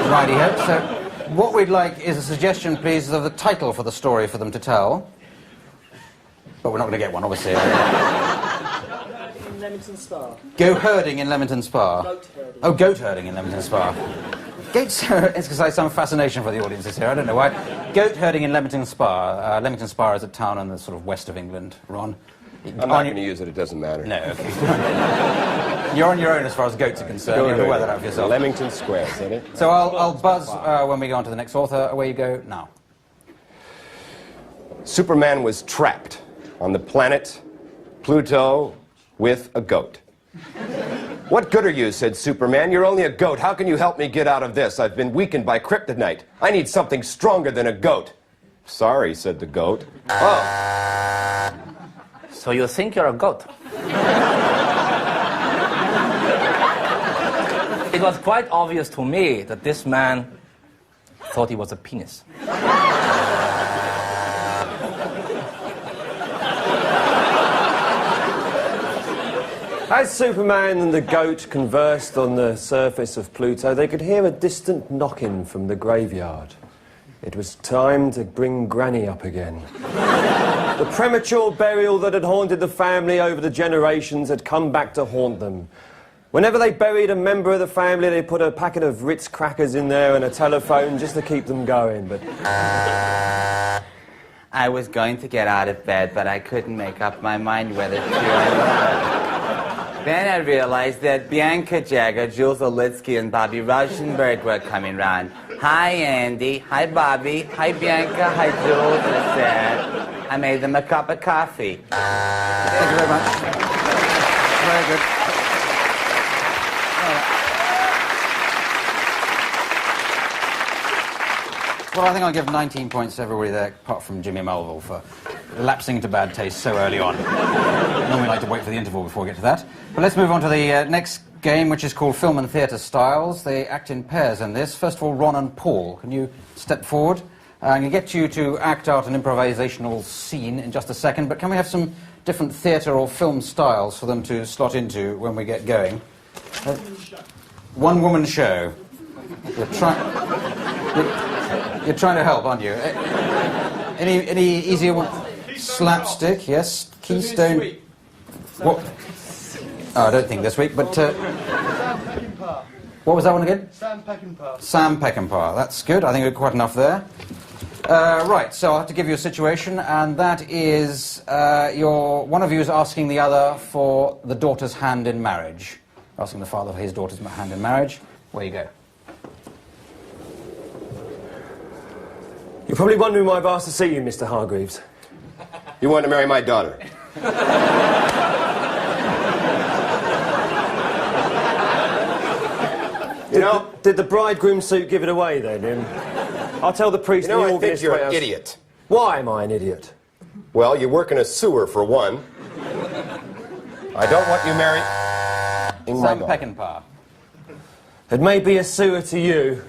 Righty-ho. So, what we'd like is a suggestion, please, of the title for the story for them to tell. But we're not going to get one, obviously. In Leamington Spa. Go herding in Leamington Spa. Goat herding. Oh, goat herding in Leamington Spa. Goats, it's because I have some fascination for the audiences here, I don't know why. Goat herding in Leamington Spa. Leamington Spa is a town in the sort of west of England. Ron? I'm not going to use it, it doesn't matter. No, okay. You're on your own as far as goats are concerned. You have to wear that out for yourself. Leamington Square, is that it? So I'll buzz when we go on to the next author. Away you go now. Superman was trapped on the planet Pluto with a goat. What good are you, said Superman. You're only a goat. How can you help me get out of this? I've been weakened by kryptonite. I need something stronger than a goat. Sorry, said the goat. Oh. So you think you're a goat? It was quite obvious to me that this man thought he was a penis. As Superman and the goat conversed on the surface of Pluto, they could hear a distant knocking from the graveyard. It was time to bring Granny up again. The premature burial that had haunted the family over the generations had come back to haunt them. Whenever they buried a member of the family, they put a packet of Ritz crackers in there and a telephone just to keep them going, but... I was going to get out of bed, but I couldn't make up my mind whether to or not. Then I realized that Bianca Jagger, Jules Olitsky, and Bobby Rauschenberg were coming round. Hi, Andy. Hi, Bobby. Hi, Bianca. Hi, Jules. I said. I made them a cup of coffee. Thank you very much. Very good. Well, I think I'll give 19 points to everybody there, apart from Jimmy Melville, for lapsing into bad taste so early on. Normally like to wait for the interval before we get to that. But let's move on to the next game, which is called Film and Theatre Styles. They act in pairs in this. First of all, Ron and Paul, can you step forward? I'm going to get you to act out an improvisational scene in just a second, but can we have some different theatre or film styles for them to slot into when we get going? One-woman show. You're trying to help, aren't you? Any easier one? Slapstick, yes. Keystone. What? Oh, I don't think this week, but... What was that one again? Sam Peckinpah. Sam Peckinpah. That's good. I think we're quite enough there. Right, so I'll have to give you a situation, and that is one of you is asking the other for the daughter's hand in marriage. Asking the father for his daughter's hand in marriage. Where you go? You're probably wondering why I've asked to see you, Mr. Hargreaves. You want to marry my daughter? Did the bridegroom suit give it away then? I'll tell the priest and the I organist. think you're an idiot. Why am I an idiot? Well, you work in a sewer, for one. I don't want you married... Sam Peckinpah. It may be a sewer to you.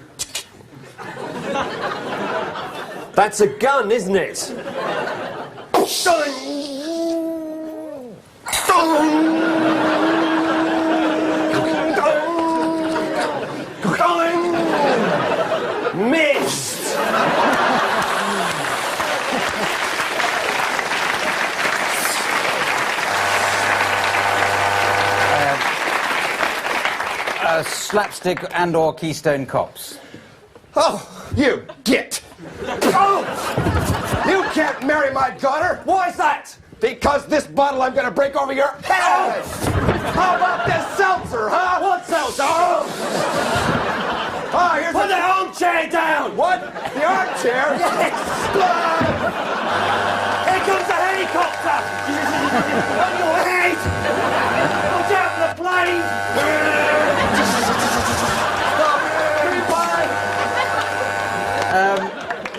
That's a gun, isn't it? Missed! Slapstick and/or Keystone Cops. Oh, you git! Oh! You can't marry my daughter! Why's that? Because this bottle I'm gonna break over your head! How about this seltzer, huh? What seltzer? Oh, here's Put the armchair down! What? The armchair? Yes! Here comes the helicopter! On your head! Watch out for the plane!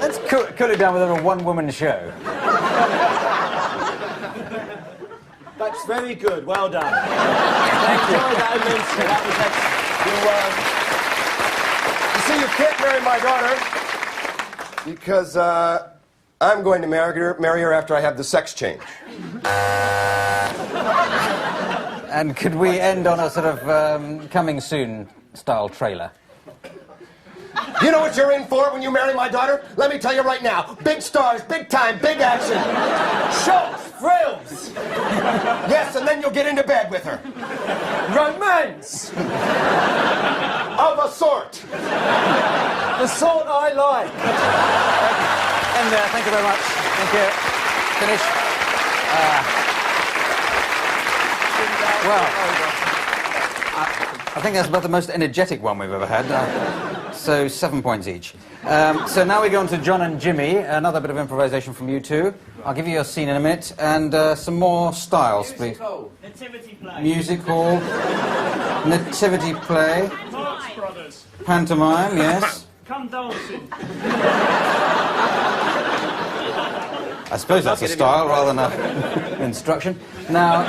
Let's cool it down with a one-woman show. That's very good. Well done. Thank you. That immensely. That was You see, you can't marry my daughter because I'm going to marry her after I have the sex change. And could we end on a sort of coming soon style trailer? You know what you're in for when you marry my daughter? Let me tell you right now. Big stars, big time, big action. Shocks, thrills, Yes, and then you'll get into bed with her. romance, Of a sort. the sort I like. And thank you very much. Thank you. Finish. Well, I think that's about the most energetic one we've ever had. So 7 points each. So now we go on to John and Jimmy. Another bit of improvisation from you two. I'll give you your scene in a minute. And some more styles, please. Nativity play. Music hall. Nativity play. Marx Brothers. Pantomime, yes. Come dancing. I suppose that's a style rather than an instruction. Now,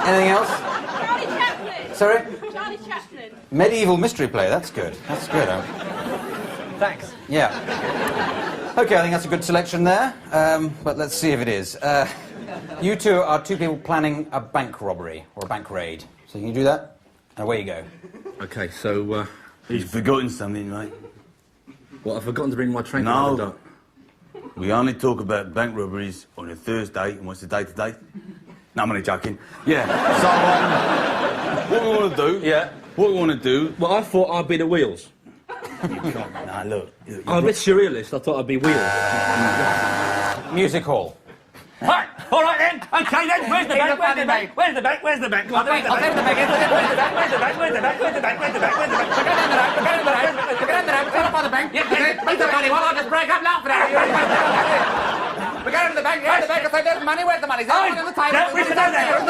anything else? Charlie Chaplin. Sorry? Charlie Chaplin. Medieval mystery play. That's good. That's good. Thanks. Yeah. Okay, I think that's a good selection there. But let's see if it is. You two are two people planning a bank robbery or a bank raid. So can you do that? And away you go. Okay, so, He's forgotten something, mate. what, I've forgotten to bring my train. No. We only talk about bank robberies on a Thursday, and what's the day today? No, I'm only joking. Yeah, so, what we want to do... Yeah. What we want to do... Well, I thought I'd be the wheels. Nah, look. I'm a bit surrealist. I thought I'd be wheels. Music hall. Right, all right then. Okay then. Where's the bank? Where's the bank? Where's the bank? Where's the bank? Where's the bank? Where's the bank? Where's the bank? Where's the bank? Where's the bank? Where's the bank? Where's the bank? Where's the bank? We're going in the bank. We're going in the bank. We're going in the bank. We're going the bank. Yeah, where's the money? Well, I'll just break up now for that. We're going to the bank. Where's the bank? I said, there's money. Where's the money? There's money on the table. Yeah, we should go there.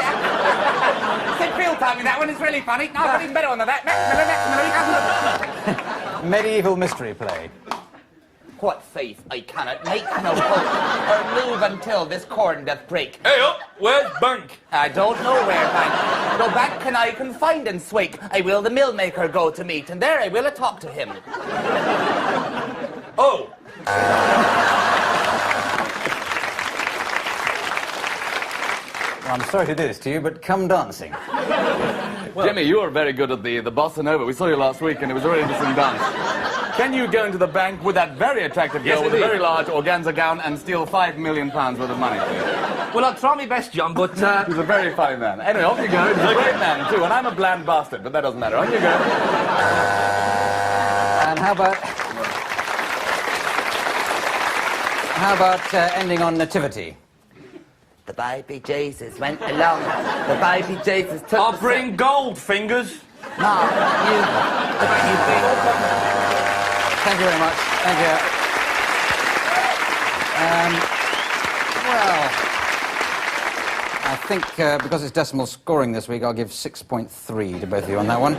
Sid Field told me that one. It's really funny. No, but even better one than that. Medieval mystery play. What faith I cannot make no hope, or move until this cord doth break. Hey up, where's bank? I don't know where bank. No bank can I find and swake. I will the mill maker go to meet, and there I will talk to him. Oh. Well, I'm sorry to do this to you, but come dancing. Jimmy, you are very good at the bossa nova. We saw you last week, and it was a really interesting dance. Can you go into the bank with that very attractive girl with a very large organza gown and steal £5 million worth of money? Well, I'll try my best, John, but... He's a very funny man. Anyway, off you go. He's a great man, too, and I'm a bland bastard, but that doesn't matter. On you go. And how about ending on nativity? The baby Jesus went along. The baby Jesus took. I'll bring gold fingers. No, you think. Thank you very much. Thank you. Well, I think because it's decimal scoring this week, I'll give 6.3 to both of you on that one.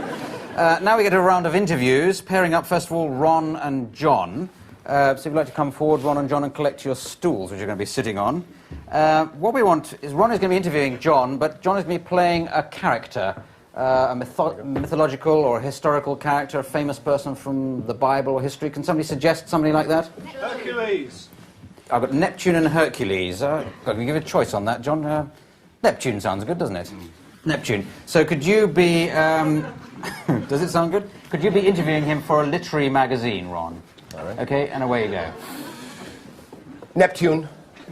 Now we get a round of interviews, pairing up, first of all, Ron and John. So if you'd like to come forward, Ron and John, and collect your stools, which you're going to be sitting on. What we want is Ron is going to be interviewing John, but John is going to be playing a character, a mythological or historical character, a famous person from the Bible or history. Can somebody suggest somebody like that? Hercules. I've got Neptune and Hercules. Can you give a choice on that, John? Neptune sounds good, doesn't it? Neptune. So could you be... does it sound good? Could you be interviewing him for a literary magazine, Ron? All right. Okay, and away you go. Neptune,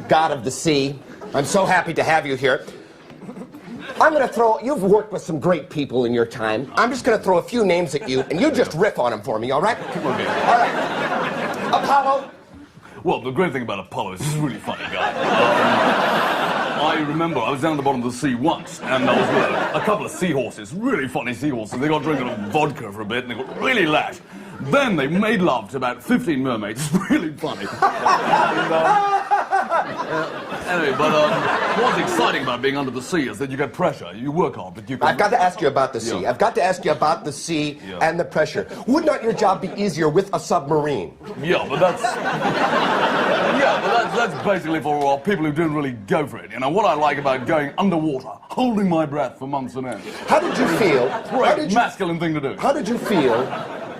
god of the sea, I'm so happy to have you here. I'm going to throw... You've worked with some great people in your time. I'm just going to throw a few names at you, and you just riff on them for me, all right? Okay. All right. Apollo. Well, the great thing about Apollo is he's a really funny guy. I remember I was down at the bottom of the sea once, and I was with a couple of seahorses, really funny seahorses. They got drinking vodka for a bit, and they got really lashed. Then they made love to about 15 mermaids. It's really funny. Anyway, but what's exciting about being under the sea is that you get pressure. You work hard, but you can... I've got to ask you about the sea. Yeah. I've got to ask you about the sea Yeah. and the pressure. Would not your job be easier with a submarine? Yeah, but that's... that's basically for people who don't really go for it. You know, what I like about going underwater, holding my breath for months on end. How did you feel? Great, masculine thing to do. How did you feel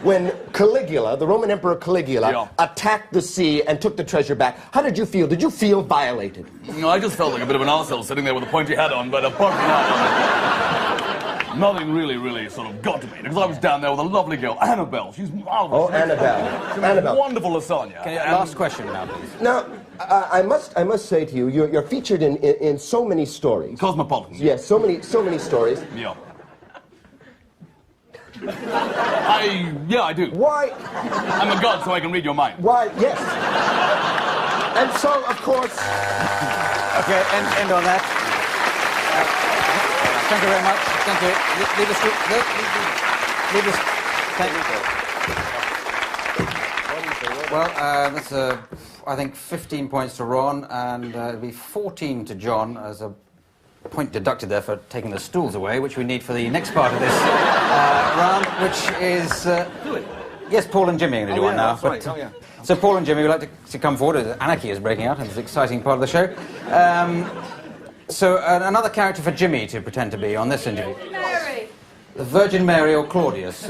when Caligula, the Roman Emperor Caligula, Yeah. attacked the sea and took the treasure back? How did you feel? Did you feel violated? No, I just felt like a bit of an arsehole sitting there with a pointy hat on, but apart from that... Nothing really sort of got to me, because I was down there with a lovely girl, Annabelle. She's marvelous. Oh, Annabelle. She makes Annabelle. wonderful lasagna. Okay, last question now, please. Now, I must say to you, you're featured in so many stories. Cosmopolitan. Yes, so many stories. Yeah. I do. Why? I'm a god, so I can read your mind. Why? Yes. And so, of course. Okay, end on that. Thank you very much. Thank you. Leave us. Leave us. Thank you. Well, that's I think 15 points to Ron, and it'll be 14 to John as a point deducted there for taking the stools away, which we need for the next part of this round, which is... yes, Paul and Jimmy are going to do one now. Right. So Paul and Jimmy would like to come forward. Anarchy is breaking out, and it's an exciting part of the show. So another character for Jimmy to pretend to be on this interview. Mary. The Virgin Mary or Claudius.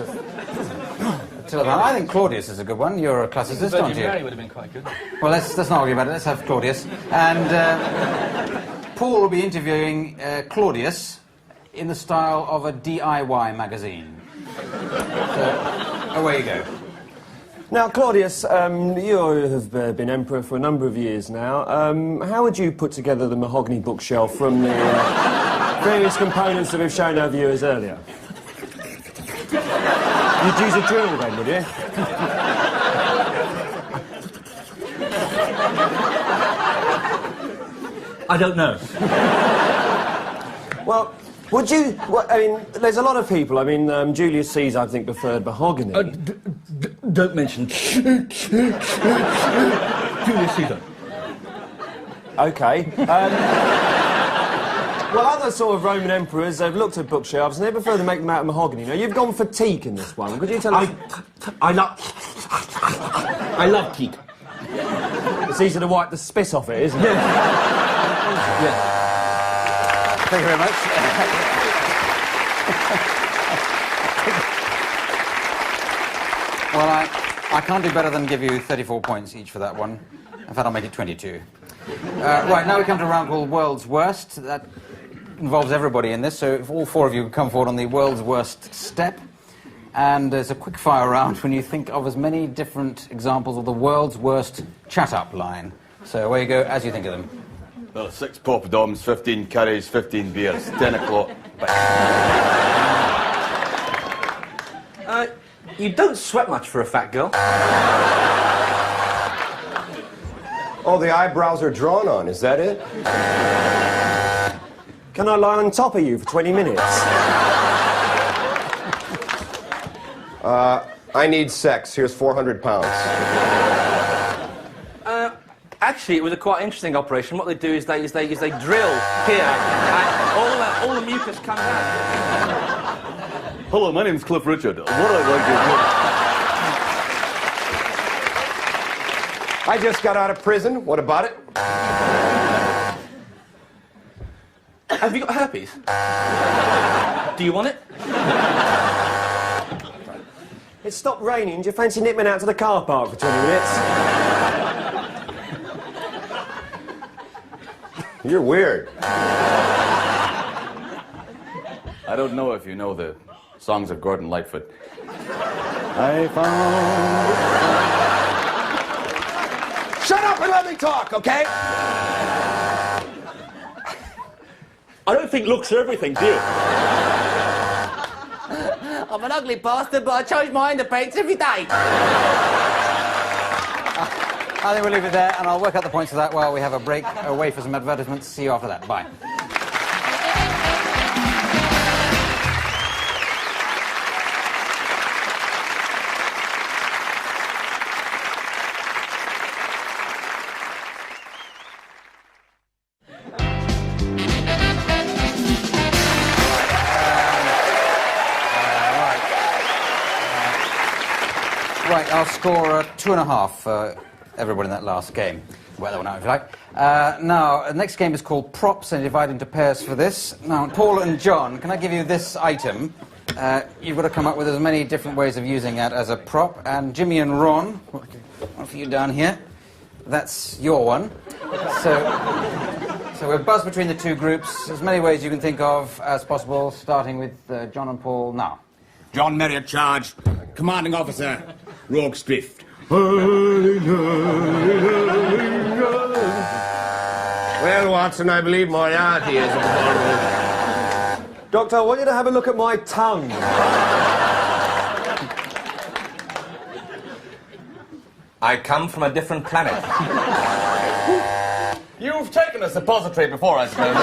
I think Claudius is a good one. You're a classicist, aren't you? Mary would have been quite good. Well, let's not argue about it. Let's have Claudius. And Paul will be interviewing Claudius in the style of a DIY magazine. So, away you go. Now, Claudius, you have been emperor for a number of years now. How would you put together the mahogany bookshelf from the various components that we've shown our viewers earlier? You'd use a drill then, would you? I don't know. Well, would you... Well, I mean, there's a lot of people. I mean, Julius Caesar, I think, preferred mahogany. Don't mention Julius Caesar. OK. Well, other sort of Roman emperors, they've looked at bookshelves and they prefer to make them out of mahogany. Now, you've gone for teak in this one. Could you tell us... I love teak. It's easy to wipe the spit off it, isn't it? Yeah. Thank you very much. Well, I can't do better than give you 34 points each for that one. In fact, I'll make it 22. Right, now we come to a round called World's Worst. That involves everybody in this, so if all four of you come forward on the World's Worst step. And it's a quick-fire round when you think of as many different examples of the world's worst chat-up line. So away you go, as you think of them. Well, 6 poppadoms, 15 curries, 15 beers, 10 o'clock. You don't sweat much for a fat girl. Oh, the eyebrows are drawn on, is that it? Can I lie on top of you for 20 minutes? I need sex. Here's 400 pounds. Actually, it was a quite interesting operation. What they do is they drill here, and all the mucus comes out. Hello, my name's Cliff Richard. What I'd like to I just got out of prison. What about it? Have you got herpes? Do you want it? It stopped raining. Do you fancy nipping out to the car park for 20 minutes? You're weird. I don't know if you know the songs of Gordon Lightfoot. I found... Shut up and let me talk, okay? I don't think looks are everything, do you? I'm an ugly bastard, but I change my underpants every day. I think we'll leave it there, and I'll work out the points of that while we have a break away for some advertisements. See you after that. Bye. Right, I'll score 2.5 for everybody in that last game. Well, that one out, if you like. Now, the next game is called Props, and divide into pairs for this. Now, Paul and John, can I give you this item? You've got to come up with as many different ways of using it as a prop. And Jimmy and Ron, one for you down here. That's your one. So we're buzzed between the two groups. As many ways you can think of as possible, starting with John and Paul now. John Marriott charged. Commanding officer, Rogue's Drift. Well, Watson, I believe Moriarty is important. Doctor, I want you to have a look at my tongue. I come from a different planet. You've taken a suppository before, I suppose.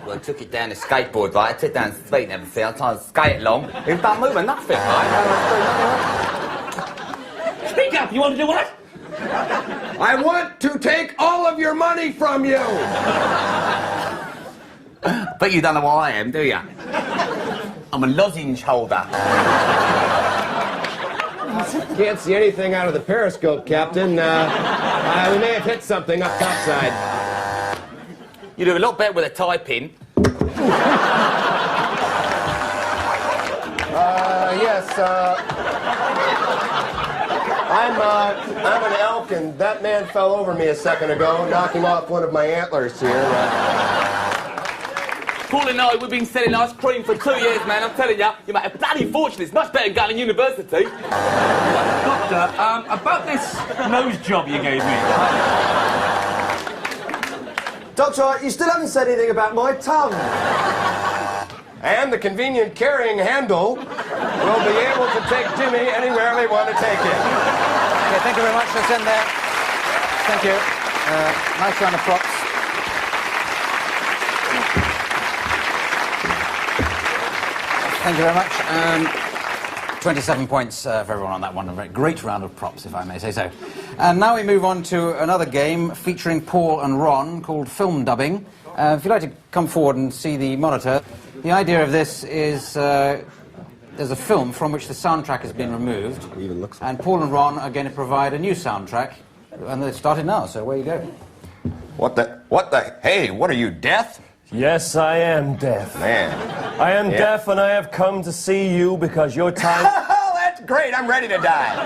Well, I took it down the skateboard, right? I took it down the street and everything. I was trying to skate along. It was not moving nothing, right? Speak up, you want to do what? I want to take all of your money from you! But you don't know what I am, do you? I'm a lozenge holder. Can't see anything out of the periscope, Captain. We may have hit something up topside. You do a lot better with a tie pin. Yes, I'm an elk, and that man fell over me a second ago, knocking off one of my antlers here. Paul and I, we've been selling ice cream for 2 years, man. I'm telling you, you make a bloody fortune. It's much better than going to university. Doctor, about this nose job you gave me. Doctor, you still haven't said anything about my tongue. And the convenient carrying handle will be able to take Jimmy anywhere they want to take him. Okay, thank you very much. Let's end there. Thank you. Nice round of props. Thank you very much. 27 points for everyone on that one. A very great round of props, if I may say so. And now we move on to another game featuring Paul and Ron called Film Dubbing. If you'd like to come forward and see the monitor, the idea of this is there's a film from which the soundtrack has been removed. And Paul and Ron are going to provide a new soundtrack. And they've started now, so away you go. What the? Hey, what are you, deaf? Yes, I am deaf. Man. I am deaf, and I have come to see you because your time... Oh, that's great. I'm ready to die.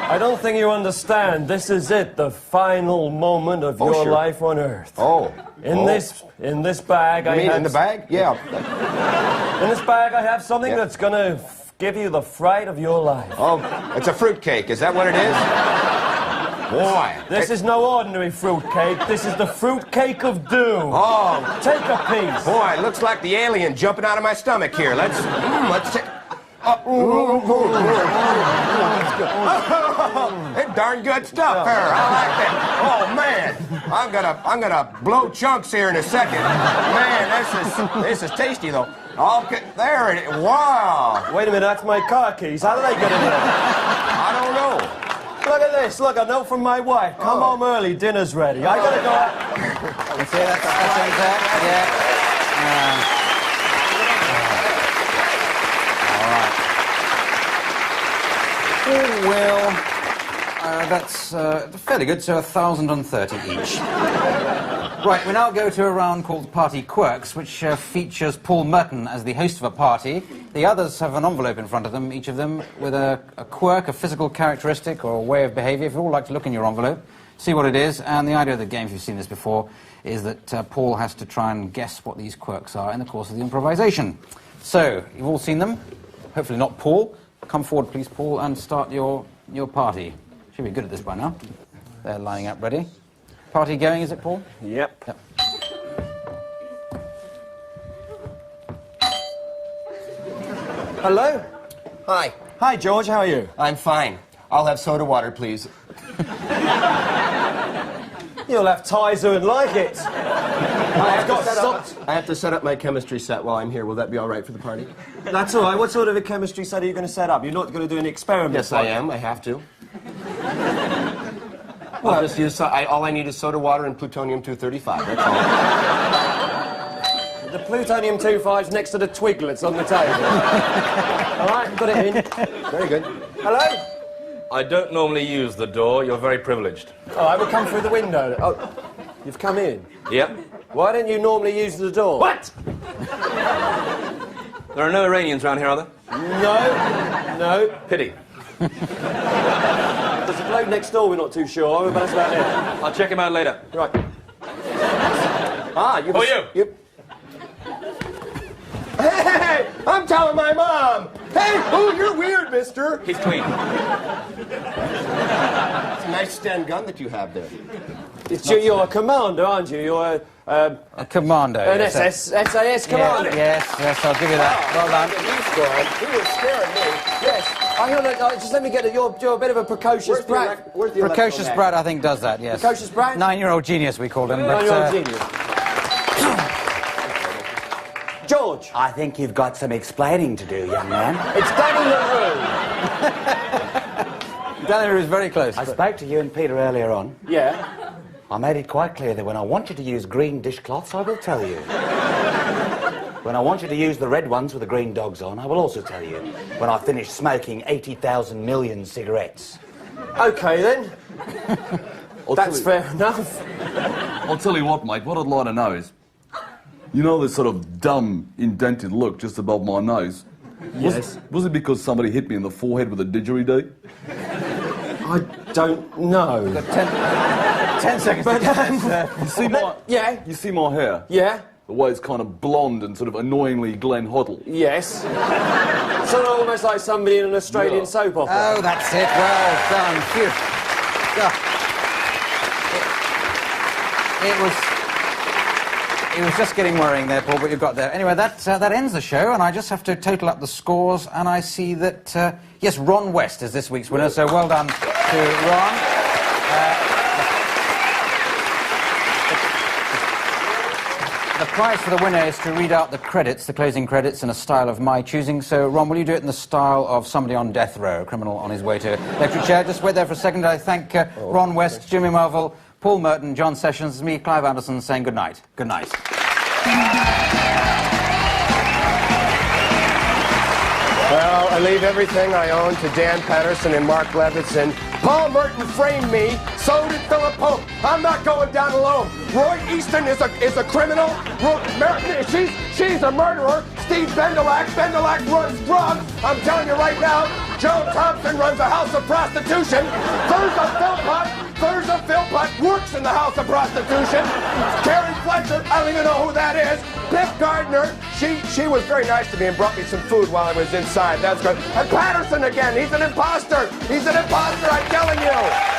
I don't think you understand. This is it, the final moment of your life on Earth. In this bag, You mean in the bag? Yeah. In this bag, I have something that's going to give you the fright of your life. Oh, it's a fruitcake. Is that what it is? Boy. This is no ordinary fruitcake. This is the fruitcake of doom. Oh. Take a piece. Boy, it looks like the alien jumping out of my stomach here. Let's take... It's darn good stuff there. I like that. Oh man, I'm gonna blow chunks here in a second. Man, this is tasty though. Okay, there it is. Wow. Wait a minute, that's my car keys. How did they get in there? I don't know. Look at this. Look, a note from my wife. Come home early. Dinner's ready. I gotta go out. You see, that's there. Yeah. Well, that's fairly good, so 1,030 each. Right, we now go to a round called Party Quirks, which features Paul Merton as the host of a party. The others have an envelope in front of them, each of them, with a quirk, a physical characteristic, or a way of behaviour. If you'd all like to look in your envelope, see what it is. And the idea of the game, if you've seen this before, is that Paul has to try and guess what these quirks are in the course of the improvisation. So, you've all seen them. Hopefully not Paul. Come forward, please, Paul, and start your party. Should be good at this by now. They're lining up ready. Party going, is it, Paul? Yep. Hello? Hi. Hi, George. How are you? I'm fine. I'll have soda water, please. You'll have ties who would like it. I have to set up my chemistry set while I'm here. Will that be all right for the party? That's all right. What sort of a chemistry set are you going to set up? You're not going to do an experiment? Yes, I am. I have to. I'll just use... all I need is soda water and plutonium-235. That's all. The plutonium-235's next to the twiglets on the table. All right, put it in. Very good. Hello? I don't normally use the door. You're very privileged. Oh, I will come through the window. Oh, you've come in? Yep. Why don't you normally use the door? What? There are no Iranians around here, are there? No. Pity. There's a bloke next door we're not too sure of, but that's about it. I'll check him out later. Right. Ah, you... Who are you? Hey, I'm telling my mom. Hey, oh, you're weird, mister. He's clean. It's a nice Sten gun that you have there. You're a commander, aren't you? You're A commando. an yes, SAS commander. Yes, I'll give you that. Well done. He was scaring me. Yes. I'm gonna just let me get it. You're a bit of a precocious brat. Precocious brat, I think, does that, yes. Precocious brat? 9-year-old genius, we called him. But, 9-year-old genius. George. I think you've got some explaining to do, young man. It's Danny LaRue. Danny was very close. I spoke to you and Peter earlier on. Yeah. I made it quite clear that when I want you to use green dishcloths, I will tell you. When I want you to use the red ones with the green dogs on, I will also tell you. When I finish smoking 80,000 million cigarettes. Okay, then. That's fair enough. I'll tell you what, mate, what I'd like to know is, you know this sort of dumb, indented look just above my nose? Yes. Was it because somebody hit me in the forehead with a didgeridoo? I don't know. 10 seconds to get this, You see my... Yeah. You see my hair? Yeah. The way it's kind of blonde and sort of annoyingly Glenn Hoddle. Yes. Sort of almost like somebody in an Australian soap opera. Oh, that's it. Well done. Phew. It was just getting worrying there, Paul, but you got there. Anyway, that ends the show, and I just have to total up the scores, and I see that, yes, Ron West is this week's winner, so well done to Ron. The prize for the winner is to read out the credits, the closing credits, in a style of my choosing. So, Ron, will you do it in the style of somebody on death row, a criminal on his way to electric chair? Just wait there for a second. I thank Ron West, Jimmy Marvel, Paul Merton, John Sessions, me, Clive Anderson, saying good night. Good night. Well, I leave everything I own to Dan Patterson and Mark Levinson. Paul Merton framed me, so did Philip Pope. I'm not going down alone. Roy Easton is a criminal. She's a murderer. Steve Bendelak runs drugs. I'm telling you right now, Joe Thompson runs a house of prostitution. Thurza Philpott works in the house of prostitution. Karen Fletcher, I don't even know who that is. Biff Gardner, she was very nice to me and brought me some food while I was inside. That's good. And Patterson again, he's an imposter. He's an imposter, I'm telling you.